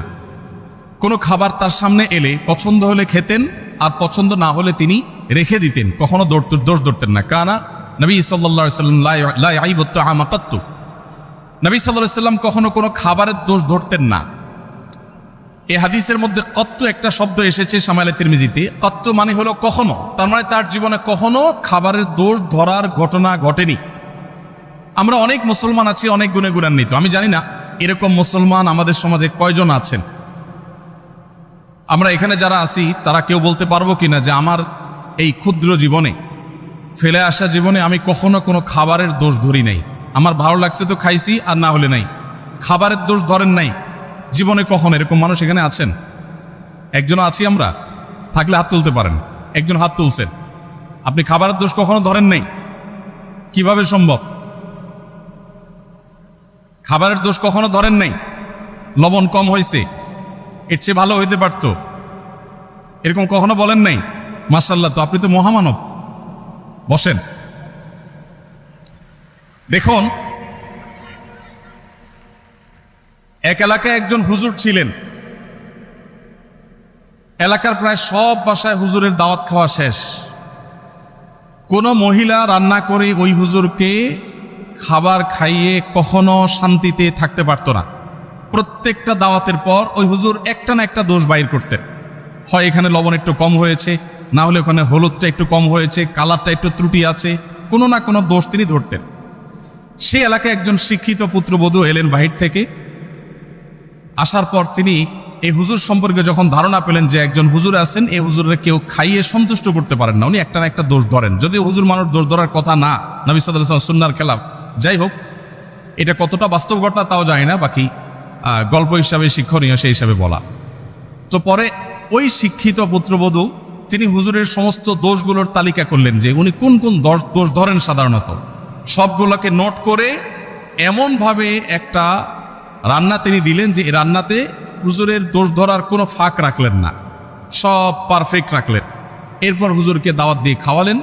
কোনো খাবার তার সামনে এলে পছন্দ হলে খেতেন, আর পছন্দ না হলে তিনি রেখে দিতেন, কখনো দোষ ধরতেন না। কানা নবী সাল্লাল্লাহু আলাইহি সাল্লাম লা ইয়াইবু তাআমা কাত্তু, নবী সাল্লাল্লাহু আলাইহি সাল্লাম কখনো কোনো খাবারের দোষ ধরতেন না। এই হাদিসের মধ্যে কত্তু একটা শব্দ এসেছে শামাইলে তিরমিজিতে। কত্তু মানে হলো কখনো, তার মানে তার জীবনে কখনো খাবারের দোষ ধরার ঘটনা ঘটেনি। আমরা অনেক মুসলমান আছি, অনেক গুণে গুণান্বিত। আমি জানি না এরকম মুসলমান আমাদের সমাজে কয়জন আছেন। আমরা এখানে যারা আছি তারা কেউ বলতে পারবো কিনা যে আমার এই ক্ষুদ্র জীবনে, ফেলে আসা জীবনে আমি কখনো কোনো খাবারের দোষ ধরি নাই। আমার ভালো লাগছে তো খাইছি, আর না হলে নাই। খাবারের দোষ ধরেন নাই জীবনে কখনো, এরকম মানুষ এখানে আছেন? একজনও আছি আমরা? থাকলে হাত তুলতে পারেন। একজন হাত তুলছেন। আপনি খাবারের দোষ কখনো ধরেন নাই? কিভাবে সম্ভব? খাবারের দোষ কখনো ধরেন নাই? লবণ কম হয়েছে, এর চেয়ে ভালো হইতে পারতো, এরকম কখনো বলেন নাই? মাশাআল্লাহ, তো আপনি তো মহামানব। বসেন। দেখুন, এক এলাকায় একজন হুজুর ছিলেন। এলাকার প্রায় সব বাসায় হুজুরের দাওয়াত খাওয়া শেষ। কোনো মহিলা রান্না করে ওই হুজুরকে খাবার খাইয়ে কখনো শান্তিতে থাকতে পারত না। প্রত্যেকটা দাওয়াতের পর ওই হুজুর একটা না একটা দোষ বাইর করতেন। হয় এখানে লবণ একটু কম হয়েছে, না হলে ওখানে হলুদটা একটু কম হয়েছে, কালারটা একটু ত্রুটি আছে, কোনো না কোনো দোষ তিনি ধরতেন। সেই এলাকায় একজন শিক্ষিত পুত্রবধূ এলেন বাহির থেকে। আসার পর তিনি এই হুজুর সম্পর্কে যখন ধারণা পেলেন যে একজন হুজুর আছেন, এই হুজুরের কেউ খাইয়ে সন্তুষ্ট করতে পারেন না, উনি একটা না একটা দোষ ধরেন। যদিও হুজুর মানুষ দোষ ধরার কথা না, নবী সাল্লাল্লাহু আলাইহি ওয়াসাল্লাম সুন্নাহর খেলাফ। যাই হোক, এটা কতটা বাস্তব ঘটনা তাও জানি না, বাকি গল্প হিসাবে শিক্ষণীয় সেই হিসাবে বলা। তো পরে ওই শিক্ষিত পুত্রবধূ তিনি হুজুরের সমস্ত দোষগুলোর তালিকা করলেন যে উনি কোন কোন দোষ ধরেন সাধারণত। সবগুলোকে নোট করে এমনভাবে একটা রান্না তিনি দিলেন যে এই রান্নাতে হুজুরের দোষ ধরার কোনো ফাঁক রাখলেন না, সব পারফেক্ট রাখলেন। এরপর হুজুরকে দাওয়াত দিয়ে খাওয়ালেন।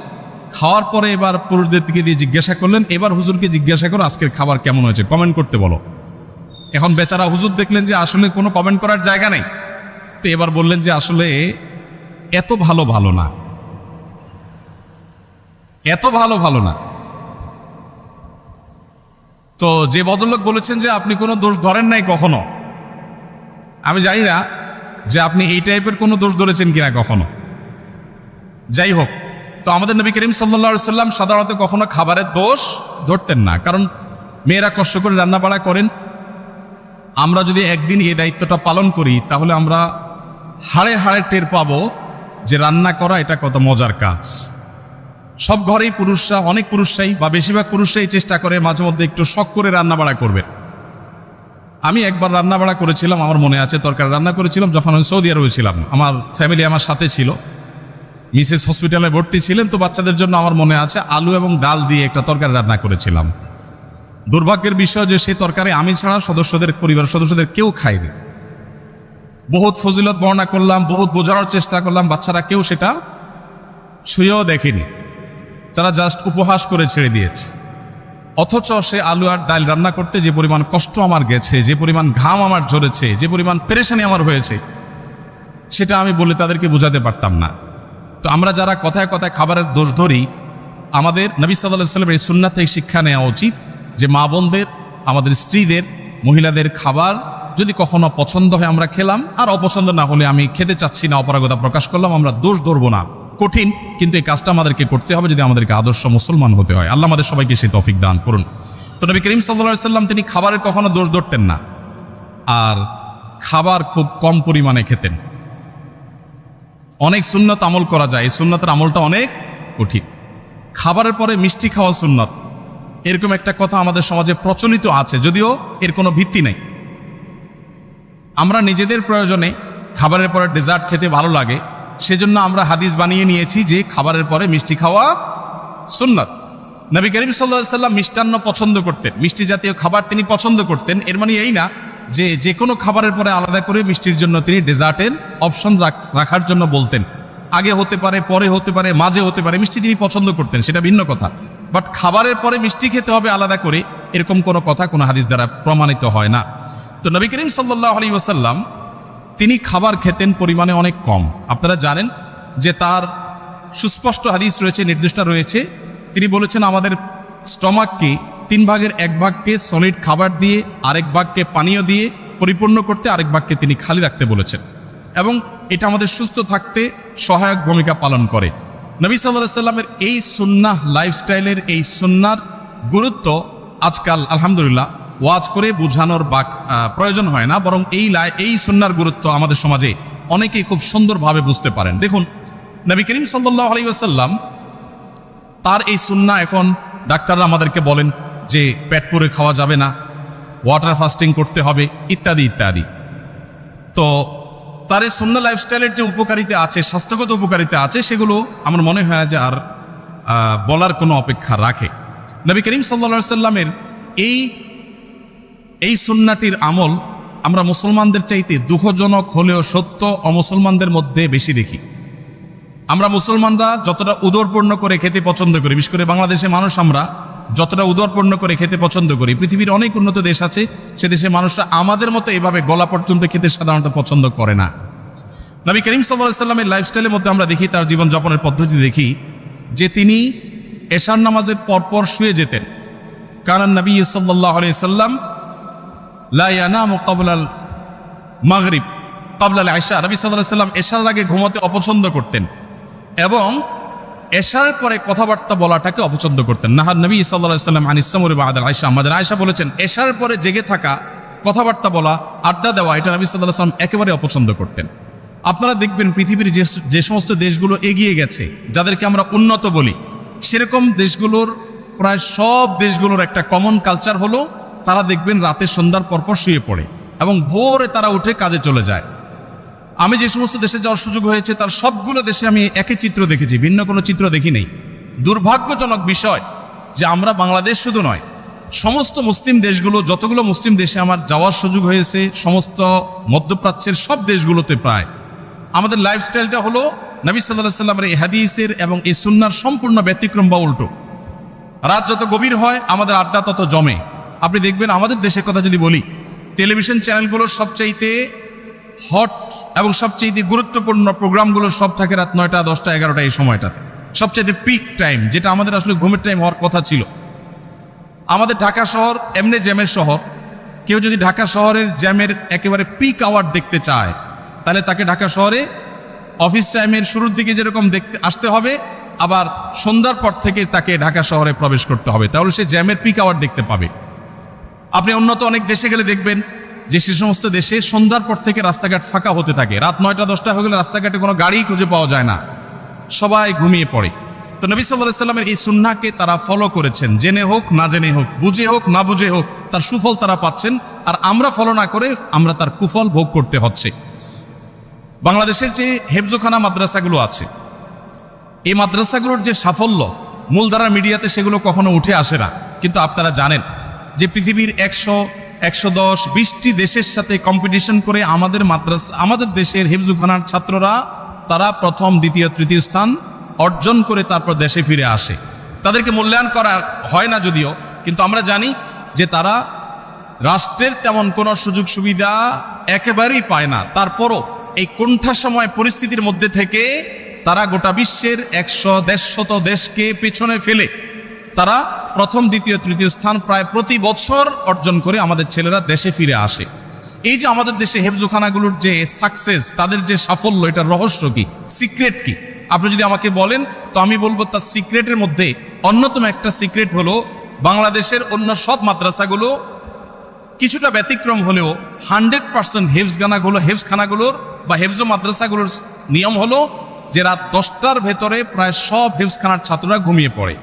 খাওয়ার পরে এবার পুরুষদের দিকে দিয়ে জিজ্ঞাসা করলেন, এবার হুজুরকে জিজ্ঞাসা করো আজকের খাবার কেমন হয়েছে, কমেন্ট করতে বলো। এখন বেচারা হুজুর দেখলেন যে আসলে কোনো কমেন্ট করার জায়গা নেই, তো এবার বললেন যে আসলে এত ভালো না, এত ভালো না। তো যে ভদ্রলোক বলেছেন যে আপনি কোনো দোষ ধরেন নাই কখনো, আমি জানি না যে আপনি এই টাইপের কোনো দোষ ধরেছেন কিনা কখনো। যাই হোক, তো আমাদের নবী করিম সাল্লাল্লাহু আলাইহি সাল্লাম সাধারণত কখনো খাবারের দোষ ধরতেন না, কারণ মেয়েরা কষ্ট করে রান্নাবাড়া করেন। আমরা যদি একদিন এই দায়িত্বটা পালন করি তাহলে আমরা হাড়ে হাড়ে টের পাবো যে রান্না করা এটা কত মজার কাজ। সব ঘরেই পুরুষরা, অনেক পুরুষরাই বা বেশিরভাগ পুরুষরাই চেষ্টা করে মাঝে মধ্যে একটু শখ করে রান্নাবাড়া করবে। আমি একবার রান্নাবাড়া করেছিলাম, আমার মনে আছে, তরকারি রান্না করেছিলাম যখন আমি সৌদি আরবে ছিলাম। আমার ফ্যামিলি আমার সাথে ছিল, মিসেস হসপিটালে ভর্তি ছিলেন, তো বাচ্চাদের জন্য আমার মনে আছে আলু এবং ডাল দিয়ে একটা তরকারি রান্না করেছিলাম। দুর্ভাগ্যের বিষয় যে সেই তরকারি আমি ছাড়া পরিবারের সদস্যদের কেউ খায়নি। বহুত ফজিলত বর্ণনা করলাম, বহুত বোঝানোর চেষ্টা করলাম, বাচ্চারা কেউ সেটা ছুঁয়েও দেখেনি, তারা জাস্ট উপহাস করে ছেড়ে দিয়েছে। অথচ সে আলু আর ডাল রান্না করতে যে পরিমাণ কষ্ট আমার গেছে, যে পরিমাণ ঘাম আমার ঝরেছে, যে পরিমাণ পেরেশানি আমার হয়েছে, সেটা আমি বলে তাদেরকে বোঝাতে পারতাম না। তো আমরা যারা কথায় কথায় খাবারের দোষ ধরি, আমাদের নবী সাল্লাল্লাহু আলাইহি ওয়াসাল্লামের এই সুন্নাত থেকে শিক্ষা নেওয়া উচিত যে মা বোনদের, আমাদের স্ত্রীদের, মহিলাদের খাবার যদি কখনো পছন্দ হয় আমরা খেলাম, আর অপছন্দ না হলে আমি খেতে চাচ্ছি না, অপারগতা প্রকাশ করলাম, আমরা দোষ ধরবো না। কঠিন, কিন্তু এই কাজটা আমাদেরকে করতে হবে যদি আমাদেরকে আদর্শ মুসলমান হতে হয়। আল্লাহ আমাদের সবাইকে সেই তৌফিক দান করুন। তো নবী করিম সাল্লাল্লাহু আলাইহি সাল্লাম তিনি খাবারের কখনো দোষ ধরতেন না, আর খাবার খুব কম পরিমাণে খেতেন। অনেক সুন্নত আমল করা যায়, এই সুন্নতের আমলটা অনেক কঠিন। খাবারের পরে মিষ্টি খাওয়া সুন্নত, এরকম একটা কথা আমাদের সমাজে প্রচলিত আছে, যদিও এর কোনো ভিত্তি নেই। আমরা নিজেদের প্রয়োজনে খাবারের পরে ডেজার্ট খেতে ভালো লাগে, সেজন্য আমরা হাদিস বানিয়ে নিয়েছি যে খাবারের পরে মিষ্টি খাওয়া সুন্নত। নবী করিম সাল্লাল্লাহু আলাইহি সাল্লাম মিষ্টান্ন পছন্দ করতেন, মিষ্টি জাতীয় খাবার তিনি পছন্দ করতেন। এর মানে এই না যে যে কোনো খাবারের পরে আলাদা করে মিষ্টির জন্য তিনি ডেজার্টের অপশন রাখার জন্য বলতেন। আগে হতে পারে, পরে হতে পারে, মাঝে হতে পারে, মিষ্টি তিনি পছন্দ করতেন, সেটা ভিন্ন কথা। বাট খাবারের পরে মিষ্টি খেতে হবে আলাদা করে, এরকম কোনো কথা কোনো হাদিস দ্বারা প্রমাণিত হয় না। তো নবী করিম সাল্লাল্লাহু আলাইহি ওয়াসাল্লাম তিনি খাবার খেতেন পরিমাণে অনেক কম। আপনারা জানেন যে তার সুস্পষ্ট হাদিস রয়েছে, নির্দেশনা রয়েছে। তিনি বলেছেন আমাদের স্টমাককে 3 ভাগের 1 ভাগকে সলিড খাবার দিয়ে, আরেক ভাগকে পানীয় দিয়ে পরিপূর্ণ করতে, আরেক ভাগকে তিনি খালি রাখতে বলেছেন, এবং এটা আমাদের সুস্থ থাকতে সহায়ক ভূমিকা পালন করে। নবী সাল্লাল্লাহু আলাইহি সাল্লামের এই সুন্নাহ লাইফস্টাইলের এই সুন্নার গুরুত্ব আজকাল আলহামদুলিল্লাহ ওয়াজ করে বোঝানোর প্রয়োজন হয় না, বরং এই সুন্নার গুরুত্ব আমাদের সমাজে অনেকেই খুব সুন্দরভাবে বুঝতে পারেন। দেখুন, নবী করিম সাল্লাল্লাহু আলাইহি ওয়াসাল্লাম তার এই সুন্নাহ, এখন ডাক্তাররা আমাদেরকে বলেন যে পেট পুরে খাওয়া যাবে না, ওয়াটার ফাস্টিং করতে হবে, ইত্যাদি ইত্যাদি। তো তার এই সুন্নাহ লাইফস্টাইলের যে উপকারিতা আছে, স্বাস্থ্যগত উপকারিতা আছে, সেগুলো আমার মনে হয় যে আর বলার কোনো অপেক্ষা রাখে। নবী করিম সাল্লাল্লাহু আলাইহি সাল্লামের এই সুন্নাটির আমল আমরা মুসলমানদের চাইতে দুঃখজনক হলেও সত্য অমুসলমানদের মধ্যে বেশি দেখি। আমরা মুসলমানরা যতটা উদরপূর্ণ করে খেতে পছন্দ করি, বিশেষ করে বাংলাদেশে মানুষ আমরা যতটা উদরপূর্ণ করে খেতে পছন্দ করি, পৃথিবীর অনেক উন্নত দেশ আছে, সে দেশে মানুষরা আমাদের মতো এভাবে গলা পর্যন্ত খেতে সাধারণত পছন্দ করে না। নবী করিম সাল্লাল্লাহু আলাইহি সাল্লামের লাইফস্টাইলের মধ্যে আমরা দেখি, তার জীবনযাপনের পদ্ধতি দেখি যে তিনি এশার নামাজের পরপর শুয়ে যেতেন। কারণ নবী সাল্লাল্লাহু আলাইহি সাল্লাম লা ইয়ানামু ক্বাবলাল মাগরিব ক্বাবলাল ইশা, নবী সাল্লাল্লাহু আলাইহি সাল্লাম এশার আগে ঘুমাতে অপছন্দ করতেন এবং এশার পরে কথাবার্তা বলাটাকে অপছন্দ করতেন। নাহার নবী সাল্লাল্লাহু আলাইহি সাল্লাম আনিস সামরি বা'দাল ইশা, আমাদের আয়েশা বলেছেন এশার পরে জেগে থাকা, কথাবার্তা বলা, আড্ডা দেওয়া, এটা নবী সাল্লাল্লাহু আলাইহি সাল্লাম একেবারে অপছন্দ করতেন। আপনারা দেখবেন পৃথিবীর যে সমস্ত দেশগুলো এগিয়ে গেছে, যাদেরকে আমরা উন্নত বলি, সেরকম দেশগুলোর প্রায় সব দেশগুলোর একটা কমন কালচার হলো তারা দেখবেন রাতে সন্ধ্যার পরপর শুয়ে পড়ে এবং ভোরে তারা উঠে কাজে চলে যায়। আমি যে সমস্ত দেশে যাওয়ার সুযোগ হয়েছে তার সবগুলো দেশে আমি একই চিত্র দেখেছি, ভিন্ন কোনো চিত্র দেখি নেই। দুর্ভাগ্যজনক বিষয় যে আমরা বাংলাদেশ শুধু নয়, সমস্ত মুসলিম দেশগুলো, যতগুলো মুসলিম দেশে আমার যাওয়ার সুযোগ হয়েছে, সমস্ত মধ্যপ্রাচ্যের সব দেশগুলোতে প্রায় আমাদের লাইফস্টাইলটা হলো নবী সাল্লাল্লাহু আলাইহি সাল্লামের এই হাদিসের এবং এই সুন্নাহর সম্পূর্ণ ব্যতিক্রম বা উল্টো। রাত যত গভীর হয় আমাদের আড্ডা তত জমে। আপনি দেখবেন আমাদের দেশের কথা যদি বলি, টেলিভিশন চ্যানেলগুলোর সবচাইতে হট এবং সবচাইতে গুরুত্বপূর্ণ প্রোগ্রামগুলো সব থাকে রাত 9টা, 10টা, 11টা, এই সময়টাতে সবচাইতে পিক টাইম, যেটা আমাদের আসলে ঘুমের টাইম হওয়ার কথা ছিল। আমাদের ঢাকা শহর এমনি জ্যামের শহর, কেউ যদি ঢাকা শহরের জ্যামের একেবারে পিক আওয়ার দেখতে চায় তাহলে তাকে ঢাকা শহরে অফিস টাইমের শুরুর দিকে যেরকম দেখতে আসতে হবে, আবার সন্ধ্যার পর থেকে তাকে ঢাকা শহরে প্রবেশ করতে হবে, তাহলে সে জ্যামের পিক আওয়ার দেখতে পাবে। আপনি উন্নত অনেক দেশে গেলে দেখবেন যে সে সমস্ত দেশে সন্ধ্যার পর থেকে রাস্তাঘাট ফাঁকা হতে থাকে, রাত 9টা 10টা হয়ে গেলে রাস্তাঘাটে কোনো গাড়ি খুঁজে পাওয়া যায় না, সবাই ঘুমিয়ে পড়ে। তো নবী সাল্লাল্লাহু আলাইহি সাল্লামের এই সুন্নাহকে তারা ফলো করেছেন, জেনে হোক না জেনে হোক, বুঝে হোক না বুঝে হোক, তার সুফল তারা পাচ্ছেন, আর আমরা ফলো না করে আমরা তার কুফল ভোগ করতে হচ্ছে। বাংলাদেশের যে হেফজোখানা মাদ্রাসাগুলো আছে, এই মাদ্রাসাগুলোর যে সাফল্য মূলধারা মিডিয়াতে সেগুলো কখনো উঠে আসে না, কিন্তু আপনারা জানেন যে পৃথিবীর 100, 110, 20টি দেশের সাথে কম্পিটিশন করে আমাদের দেশের হেফজোখানার ছাত্ররা তারা প্রথম, দ্বিতীয়, তৃতীয় স্থান অর্জন করে তারপর দেশে ফিরে আসে। তাদেরকে মূল্যায়ন করা হয় না যদিও, কিন্তু আমরা জানি যে তারা রাষ্ট্রের তেমন কোনো সুযোগ সুবিধা একেবারেই পায় না। তারপরও এই কোণঠাসময় পরিস্থিতির মধ্যে থেকে তারা গোটা বিশ্বের 100-150 দেশকে পেছনে ফেলে তারা প্রথম, দ্বিতীয়, তৃতীয় স্থান প্রায় প্রতি বছর অর্জন করে আমাদের ছেলেরা দেশে ফিরে আসে। এই যে আমাদের দেশে হেফজোখানাগুলোর যে সাকসেস, তাদের যে সাফল্য, এটার রহস্য কি, সিক্রেট কি? আপনি যদি আমাকে বলেন তো আমি বলবো তার সিক্রেটের মধ্যে অন্যতম একটা সিক্রেট হলো বাংলাদেশের অন্য সব মাদ্রাসাগুলো কিছুটা ব্যতিক্রম হলেও 100% হেফজখানাগুলোর বা হেফজ মাদ্রাসাগুলোর নিয়ম হলো যে রাত 10টার ভেতরে প্রায় সব হেফজখানার ছাত্ররা ঘুমিয়ে পড়ে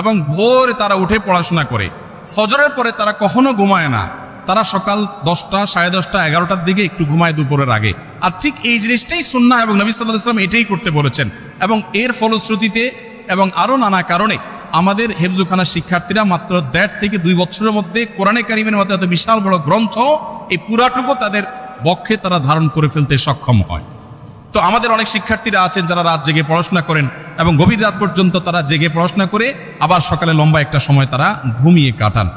এবং ভোরে তারা উঠে পড়াশোনা করে। ফজরের পরে তারা কখনো ঘুমায় না, তারা সকাল 10টা, 10:30, 11টার দিকে একটু ঘুমায় দুপুরের আগে। আর ঠিক এই জিনিসটাই সুন্নাহ এবং নবী সাল্লাল্লাহু আলাইহি ওয়াসাল্লাম এটাই করতে বলেছেন। এবং এর ফলশ্রুতিতে এবং আরও নানা কারণে আমাদের হেফজখানার শিক্ষার্থীরা মাত্র 1.5 থেকে 2 বছরের মধ্যে কোরআনে কারিমের মতো এত বিশাল বড় গ্রন্থ এই পুরাটুকু তাদের বক্ষে তারা ধারণ করে ফেলতে সক্ষম হয়। তো আমাদের অনেক শিক্ষার্থীরা আছেন যারা রাত জেগে পড়াশোনা করেন এবং গভীর রাত পর্যন্ত তারা জেগে পড়াশোনা করে আবার সকালে লম্বা একটা সময় তারা ঘুমিয়ে কাটান।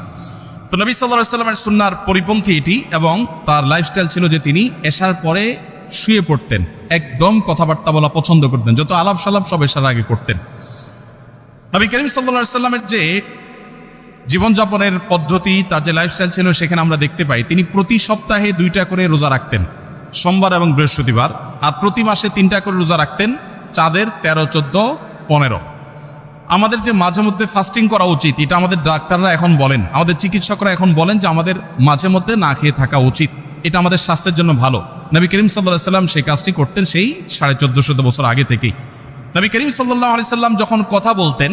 তো নবী সাল্লাল্লাহু আলাইহি ওয়াসাল্লামের সুন্নাহর পরিপন্থী এটি, এবং তার লাইফস্টাইল ছিল যে তিনি এশার পরে শুয়ে পড়তেন, একদম কথাবার্তা বলা পছন্দ করতেন, যত আলাপ সালাপ সব এশার আগে করতেন। নবী করিম সাল্লাল্লাহু আলাইহি ওয়াসাল্লামের যে জীবনযাপনের পদ্ধতি, তার যে লাইফস্টাইল ছিল, সেখানে আমরা দেখতে পাই তিনি প্রতি সপ্তাহে 2টা করে রোজা রাখতেন, সোমবার এবং বৃহস্পতিবার, আর প্রতি মাসে 3টা করে রোজা রাখতেন, চাঁদের 13, 14, 15। আমাদের যে মাঝে মধ্যে ফাস্টিং করা উচিত, এটা আমাদের ডাক্তাররা এখন বলেন, আমাদের চিকিৎসকরা এখন বলেন যে আমাদের মাঝে মধ্যে না খেয়ে থাকা উচিত, এটা আমাদের স্বাস্থ্যের জন্য ভালো। নবী করিম সাল্লাল্লাহু আলাইহি ওয়াসাল্লাম সেই কাজটি করতেন সেই 1450 বছর আগে থেকেই। নবী করিম সাল্লাল্লাহু আলাইহি ওয়াসাল্লাম যখন কথা বলতেন,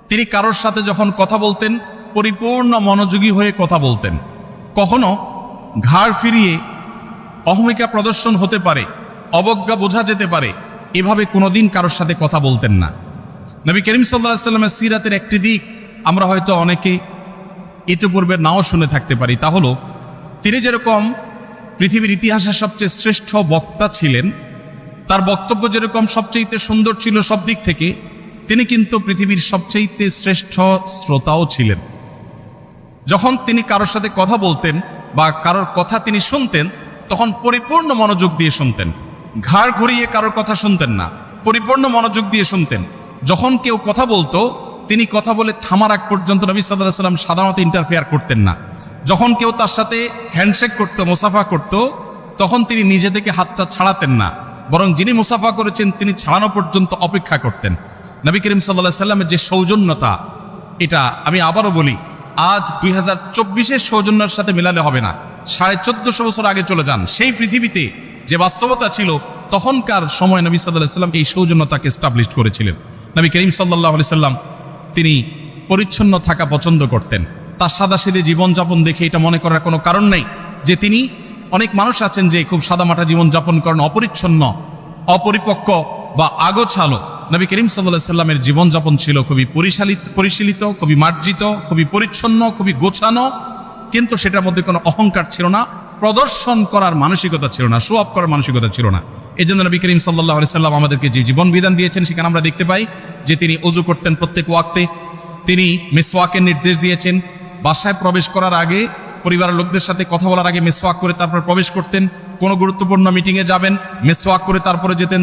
তিনি কারোর সাথে যখন কথা বলতেন পরিপূর্ণ মনোযোগী হয়ে কথা বলতেন। কখনো ঘাড় ফিরিয়ে অহমিকা প্রদর্শন হতে পারে, অবজ্ঞা বোঝা যেতে পারে, এভাবে কোনোদিন কারোর সাথে কথা বলতেন না। নবী করিম সাল্লাল্লাহু আলাইহি ওয়াসাল্লামের সিরাতের একটি দিক আমরা হয়তো অনেকে ইতিপূর্বে নাও শুনে থাকতে পারি, তা হলো তিনি যেরকম পৃথিবীর ইতিহাসের সবচেয়ে শ্রেষ্ঠ বক্তা ছিলেন, তার বক্তব্য যেরকম সবচেয়ে সুন্দর ছিল সব দিক থেকে, তিনি কিন্তু পৃথিবীর সবচেয়ে শ্রেষ্ঠ শ্রোতাও ছিলেন। যখন তিনি কারোর সাথে কথা বলতেন বা কারোর কথা তিনি শুনতেন, তখন পরিপূর্ণ মনোযোগ দিয়ে শুনতেন, ঘাড় ঘুরিয়ে কারোর কথা শুনতেন না, পরিপূর্ণ মনোযোগ দিয়ে শুনতেন। যখন কেউ কথা বলতো, তিনি কথা বলে থামার আগ পর্যন্ত নবী সাল্লাল্লাহু আলাইহি ওয়াসাল্লাম সাধারণত ইন্টারফেয়ার করতেন না। যখন কেউ তার সাথে হ্যান্ডশেক করতো, মুসাফা করত, তখন তিনি নিজে থেকে হাতটা ছাড়াতেন না, বরং যিনি মুসাফা করেছেন তিনি ছাড়ানো পর্যন্ত অপেক্ষা করতেন। নবী করিম সাল্লাল্লাহু আলাইহি ওয়াসাল্লামের যে সৌজন্যতা, এটা আমি আবারও বলি, আজ 2024-এর সৌজন্যের সাথে মেলালে হবে না। 1450 বছর আগে চলে যান, সেই পৃথিবীতে যে বাস্তবতা ছিল, তখনকার সময় নবী সাল্লাল্লাহু আলাইহি ওয়াসাল্লাম এই সৌজন্যতাকে এস্টাবলিশ করেছিলেন। নবী করিম সাল্লাল্লাহু আলাইহি ওয়াসাল্লাম তিনি পরিচ্ছন্ন থাকা পছন্দ করতেন। তার সাদাসিধে জীবনযাপন দেখে এটা মনে করার কোনো কারণ নেই যে তিনি, অনেক মানুষ আছেন যে খুব সাদামাটা জীবনযাপন করেন, অপরিচ্ছন্ন, অপরিপক্ক বা আগোছালো। নবী করিম সাল্লাল্লাহু আলাইহি ওয়াসাল্লামের জীবনযাপন ছিল খুবই পরিশীলিত, খুবই মার্জিত, খুবই পরিচ্ছন্ন, খুবই গোছানো, কিন্তু সেটার মধ্যে কোনো অহংকার ছিল না, প্রদর্শন করার মানসিকতা ছিল না, শো অফ করার মানসিকতা ছিল না। এই জন্য নবী করিম সাল্লাল্লাহু আলাইহি ওয়াসাল্লাম আমাদেরকে যে জীবন বিধান দিয়েছেন, সেখানে আমরা দেখতে পাই যে তিনি ওযু করতেন প্রত্যেক ওয়াক্তে, তিনি মিসওয়াকের নির্দেশ দিয়েছেন, বাসায় প্রবেশ করার আগে, পরিবারের লোকদের সাথে কথা বলার আগে মিসওয়াক করে তারপর প্রবেশ করতেন। কোনো গুরুত্বপূর্ণ মিটিংয়ে যাবেন, মিসওয়াক করে তারপরে যেতেন,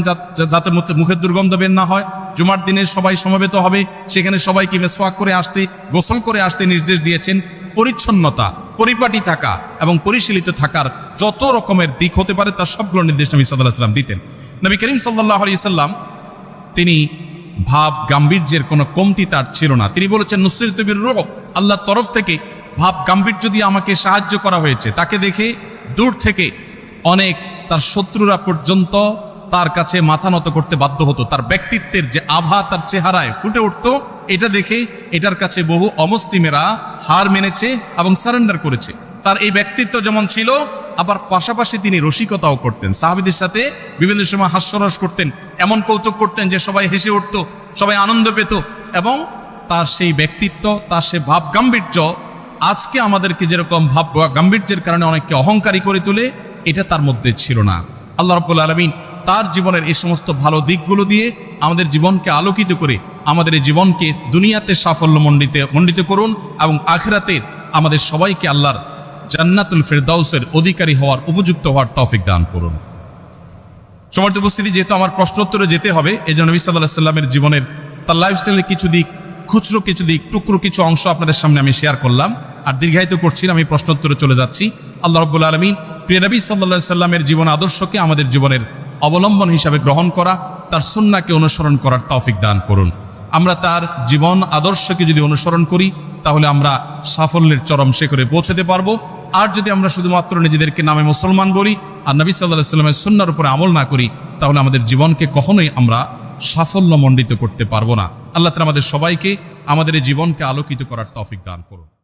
যাতে মুখের দুর্গন্ধ বের না হয়। জুমার দিনে সবাই সমবেত হবে, সেখানে সবাইকে মিসওয়াক করে আসতে, গোসল করে আসতে নির্দেশ দিয়েছেন। পরিচ্ছন্নতা, পরিপাটি থাকা এবং পরিশীলিত থাকার যত রকমের দিক হতে পারে তার সবগুলো নির্দেশ নবী সাল্লাল্লাহু আলাইহি ওয়াসাল্লাম দিতেন। নবী করিম সাল্লাল্লাহু আলাইহি ওয়াসাল্লাম তিনি ভাব গাম্ভীর্যের কোনো কমতি তার ছিল না। তিনি বলেছেন, নুসরিতু বির-রুব, আল্লাহর তরফ থেকে ভাব গাম্ভীর্য দিয়ে আমাকে সাহায্য করা হয়েছে। তাকে দেখে দূর থেকে অনেক তার শত্রুরা পর্যন্ত তার কাছে মাথা নত করতে বাধ্য হতো। তার ব্যক্তিত্বের যে আভা তার চেহারায় ফুটে উঠত, এটা দেখে এটার কাছে বহু অমুসলিমেরা হার মেনেছে এবং সারেন্ডার করেছে। তার এই ব্যক্তিত্ব যেমন ছিল, আবার পাশাপাশি তিনি রসিকতাও করতেন, সাহাবীদের সাথে বিভিন্ন সময় হাস্যরস করতেন, এমন কৌতুক করতেন যে সবাই হেসে উঠত, সবাই আনন্দ পেত। এবং তার সেই ব্যক্তিত্ব, তার সে ভাব গাম্ভীর্য আজকে আমাদেরকে যেরকম ভাব গাম্ভীর্যের কারণে অনেককে অহংকারী করে তোলে, এটা তার মধ্যে ছিল না। আল্লাহ রাব্বুল আলামিন তার জীবনের এই সমস্ত ভালো দিকগুলো দিয়ে আমাদের জীবনকে আলোকিত করে আমাদের এই জীবনকে দুনিয়াতে সাফল্য মণ্ডিত করুন এবং আখিরাতে আমাদের সবাইকে আল্লাহর জান্নাতুল ফেরদাউসের অধিকারী হওয়ার, উপযুক্ত হওয়ার তৌফিক দান করুন। সম্মানিত উপস্থিতি, যেহেতু আমার প্রশ্নোত্তরে যেতে হবে, এই জন্য নবী সাল্লাল্লাহু আলাইহি ওয়াসাল্লামের জীবনের, তার লাইফস্টাইলের কিছু দিক, খুচরো কিছু দিক, টুকরো কিছু অংশ আপনাদের সামনে আমি শেয়ার করলাম। আর দীর্ঘায়িত করছি না, আমি প্রশ্নোত্তরে চলে যাচ্ছি। আল্লাহ রাব্বুল আলামিন প্রিয় নবী সাল্লাল্লাহু আলাইহি ওয়াসাল্লামের জীবন আদর্শকে আমাদের জীবনের অবলম্বন হিসাবে গ্রহণ করা তার সুন্নাহকে অনুসরণ করার তৌফিক দান করুন। আমরা তার জীবন আদর্শকে যদি অনুসরণ করি তাহলে আমরা সাফল্যের চরম শিখরে পৌঁছতে পারবো। আর যদি আমরা শুধুমাত্র নিজেদেরকে নামে মুসলমান বলি আর নবী সাল্লাল্লাহু আলাইহি ওয়াসাল্লামের সুন্নাহর উপরে আমল না করি, তাহলে আমাদের জীবনকে কখনোই আমরা সাফল্যমণ্ডিত করতে পারবো না। আল্লাহ তাআলা আমাদের সবাইকে আমাদের এই জীবনকে আলোকিত করার তৌফিক দান করুন।